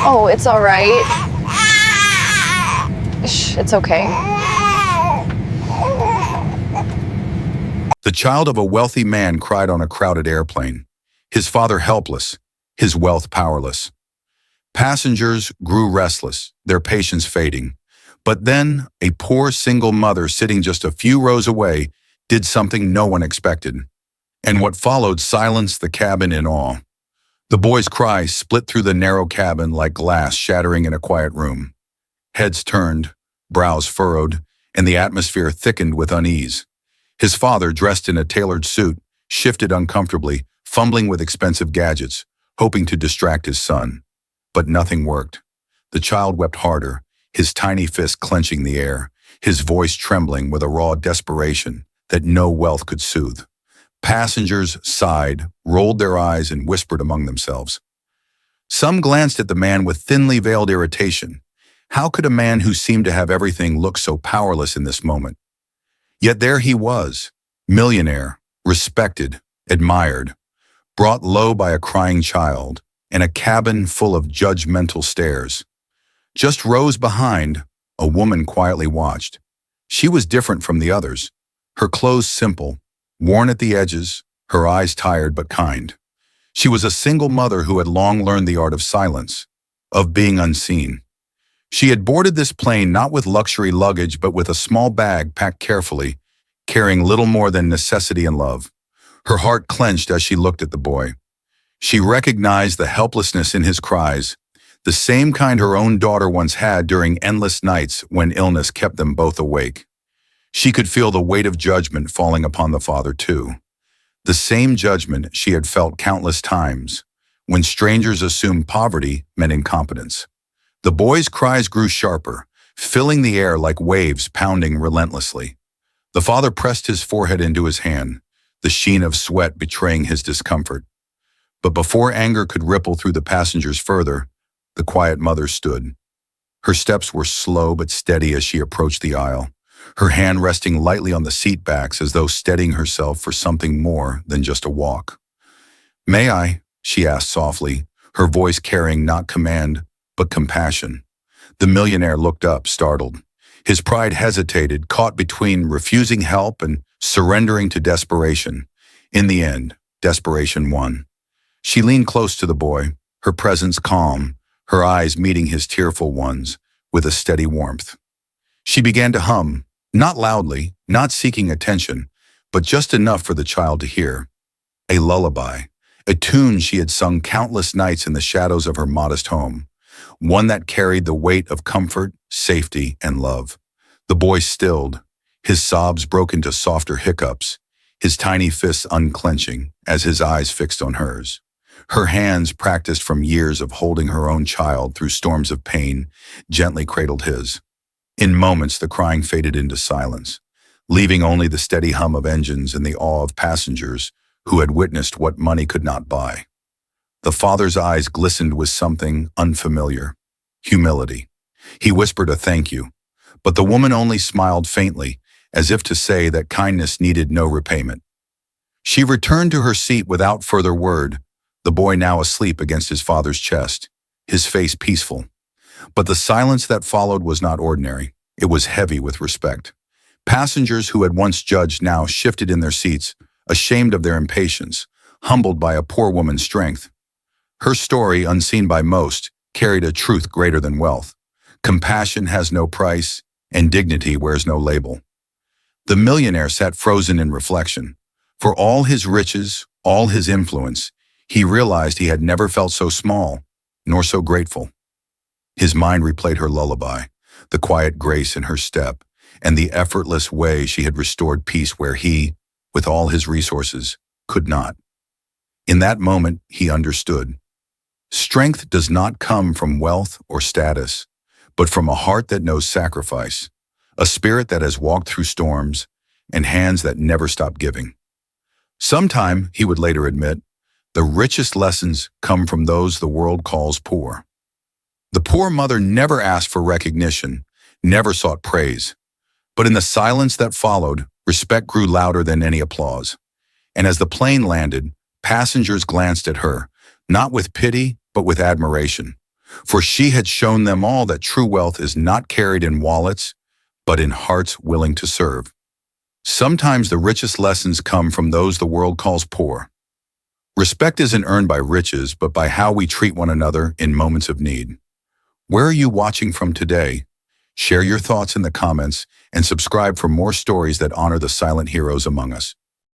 Oh, it's all right. Shh, it's okay. The child of a wealthy man cried on a crowded airplane, his father helpless, his wealth powerless. Passengers grew restless, their patience fading. But then, a poor single mother sitting just a few rows away did something no one expected. And what followed silenced the cabin in awe. The boy's cry split through the narrow cabin like glass shattering in a quiet room. Heads turned, brows furrowed, and the atmosphere thickened with unease. His father, dressed in a tailored suit, shifted uncomfortably, fumbling with expensive gadgets, hoping to distract his son. But nothing worked. The child wept harder, his tiny fist clenching the air, his voice trembling with a raw desperation that no wealth could soothe. Passengers sighed, rolled their eyes, and whispered among themselves. Some glanced at the man with thinly veiled irritation. How could a man who seemed to have everything look so powerless in this moment? Yet there he was, millionaire, respected, admired, brought low by a crying child, in a cabin full of judgmental stares. Just rows behind, a woman quietly watched. She was different from the others, her clothes simple, worn at the edges, her eyes tired but kind. She was a single mother who had long learned the art of silence, of being unseen. She had boarded this plane not with luxury luggage but with a small bag packed carefully, carrying little more than necessity and love. Her heart clenched as she looked at the boy. She recognized the helplessness in his cries, the same kind her own daughter once had during endless nights when illness kept them both awake. She could feel the weight of judgment falling upon the father too. The same judgment she had felt countless times, when strangers assumed poverty meant incompetence. The boy's cries grew sharper, filling the air like waves pounding relentlessly. The father pressed his forehead into his hand, the sheen of sweat betraying his discomfort. But before anger could ripple through the passengers further, the quiet mother stood. Her steps were slow but steady as she approached the aisle, her hand resting lightly on the seat backs as though steadying herself for something more than just a walk. "May I?" she asked softly, her voice carrying not command, but compassion. The millionaire looked up, startled. His pride hesitated, caught between refusing help and surrendering to desperation. In the end, desperation won. She leaned close to the boy, her presence calm, her eyes meeting his tearful ones with a steady warmth. She began to hum, not loudly, not seeking attention, but just enough for the child to hear. A lullaby, a tune she had sung countless nights in the shadows of her modest home, one that carried the weight of comfort, safety, and love. The boy stilled, his sobs broke into softer hiccups, his tiny fists unclenching as his eyes fixed on hers. Her hands, practiced from years of holding her own child through storms of pain, gently cradled his. In moments, the crying faded into silence, leaving only the steady hum of engines and the awe of passengers who had witnessed what money could not buy. The father's eyes glistened with something unfamiliar, humility. He whispered a thank you, but the woman only smiled faintly, as if to say that kindness needed no repayment. She returned to her seat without further word, the boy now asleep against his father's chest, his face peaceful. But the silence that followed was not ordinary. It was heavy with respect. Passengers who had once judged now shifted in their seats, ashamed of their impatience, humbled by a poor woman's strength. Her story, unseen by most, carried a truth greater than wealth. Compassion has no price, and dignity wears no label. The millionaire sat frozen in reflection. For all his riches, all his influence, he realized he had never felt so small, nor so grateful. His mind replayed her lullaby, the quiet grace in her step, and the effortless way she had restored peace where he, with all his resources, could not. In that moment, he understood. Strength does not come from wealth or status, but from a heart that knows sacrifice, a spirit that has walked through storms, and hands that never stop giving. Sometime, he would later admit, the richest lessons come from those the world calls poor. The poor mother never asked for recognition, never sought praise. But in the silence that followed, respect grew louder than any applause. And as the plane landed, passengers glanced at her, not with pity, but with admiration. For she had shown them all that true wealth is not carried in wallets, but in hearts willing to serve. Sometimes the richest lessons come from those the world calls poor. Respect isn't earned by riches, but by how we treat one another in moments of need. Where are you watching from today? Share your thoughts in the comments and subscribe for more stories that honor the silent heroes among us.